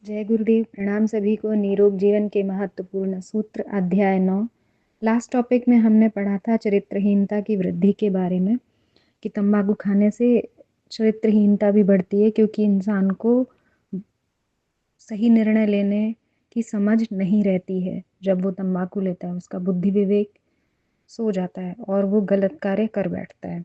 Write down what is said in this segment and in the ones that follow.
जय गुरुदेव। प्रणाम सभी को। निरोग जीवन के महत्वपूर्ण सूत्र अध्याय 9। लास्ट टॉपिक में हमने पढ़ा था चरित्रहीनता की वृद्धि के बारे में कि तंबाकू खाने से चरित्रहीनता भी बढ़ती है, क्योंकि इंसान को सही निर्णय लेने की समझ नहीं रहती है। जब वो तंबाकू लेता है उसका बुद्धि विवेक सो जाता है और वो गलत कार्य कर बैठता है।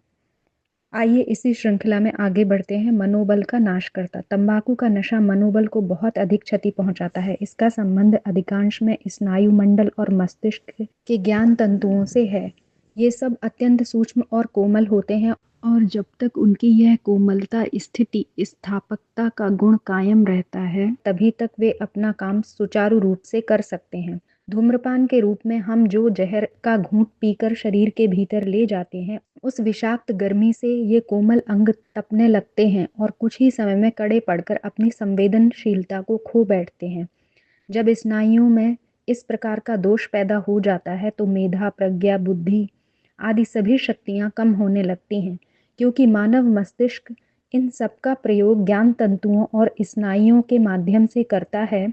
आइए इसी श्रृंखला में आगे बढ़ते हैं। मनोबल का नाश करता। तंबाकू का नशा मनोबल को बहुत अधिक क्षति पहुंचाता है। इसका संबंध अधिकांश में स्नायु मंडल और मस्तिष्क के ज्ञान तंतुओं से है। ये सब अत्यंत सूक्ष्म और कोमल होते हैं और जब तक उनकी यह कोमलता, स्थिति, स्थापकता का गुण कायम रहता है तभी तक वे अपना काम सुचारू रूप से कर सकते हैं। धूम्रपान के रूप में हम जो जहर का घूंट पीकर शरीर के भीतर ले जाते हैं, उस विषाक्त गर्मी से ये कोमल अंग तपने लगते हैं और कुछ ही समय में कड़े पड़कर अपनी संवेदनशीलता को खो बैठते हैं। जब स्नायुओं में इस प्रकार का दोष पैदा हो जाता है तो मेधा, प्रज्ञा, बुद्धि आदि सभी शक्तियां कम होने लगती हैं, क्योंकि मानव मस्तिष्क इन सब का प्रयोग ज्ञान तंतुओं और स्नायुओं के माध्यम से करता है।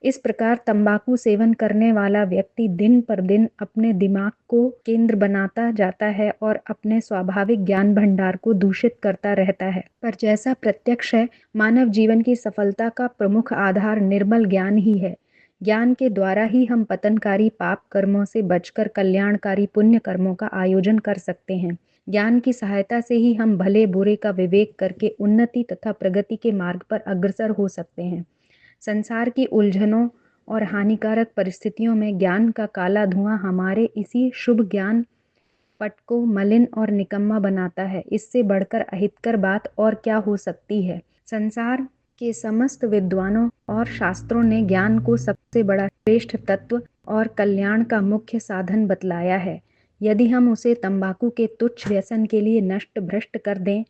इस प्रकार तंबाकू सेवन करने वाला व्यक्ति दिन पर दिन अपने दिमाग को केंद्र बनाता जाता है और अपने स्वाभाविक ज्ञान भंडार को दूषित करता रहता है। पर जैसा प्रत्यक्ष है, मानव जीवन की सफलता का प्रमुख आधार निर्मल ज्ञान ही है। ज्ञान के द्वारा ही हम पतनकारी पाप कर्मों से बचकर कल्याणकारी पुण्य कर्मों का आयोजन कर सकते हैं। ज्ञान की सहायता से ही हम भले बुरे का विवेक करके उन्नति तथा प्रगति के मार्ग पर अग्रसर हो सकते हैं। संसार की उलझनों और हानिकारक परिस्थितियों में ज्ञान का काला धुआं हमारे इसी शुभ ज्ञान पट को मलिन और निकम्मा बनाता है। इससे बढ़कर अहितकर बात और क्या हो सकती है। संसार के समस्त विद्वानों और शास्त्रों ने ज्ञान को सबसे बड़ा श्रेष्ठ तत्व और कल्याण का मुख्य साधन बतलाया है। यदि हम उसे तंबाकू के तुच्छ व्यसन के लिए नष्ट भ्रष्ट कर दें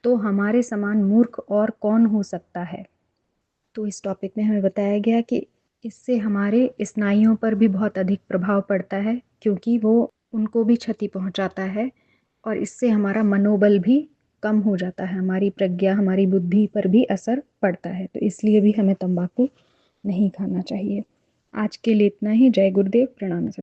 तो हमारे समान मूर्ख और कौन हो सकता है। तो इस टॉपिक में हमें बताया गया कि इससे हमारे स्नायुओं पर भी बहुत अधिक प्रभाव पड़ता है, क्योंकि वो उनको भी क्षति पहुंचाता है और इससे हमारा मनोबल भी कम हो जाता है, हमारी प्रज्ञा, हमारी बुद्धि पर भी असर पड़ता है। तो इसलिए भी हमें तंबाकू नहीं खाना चाहिए। आज के लिए इतना ही। जय गुरुदेव। प्रणाम।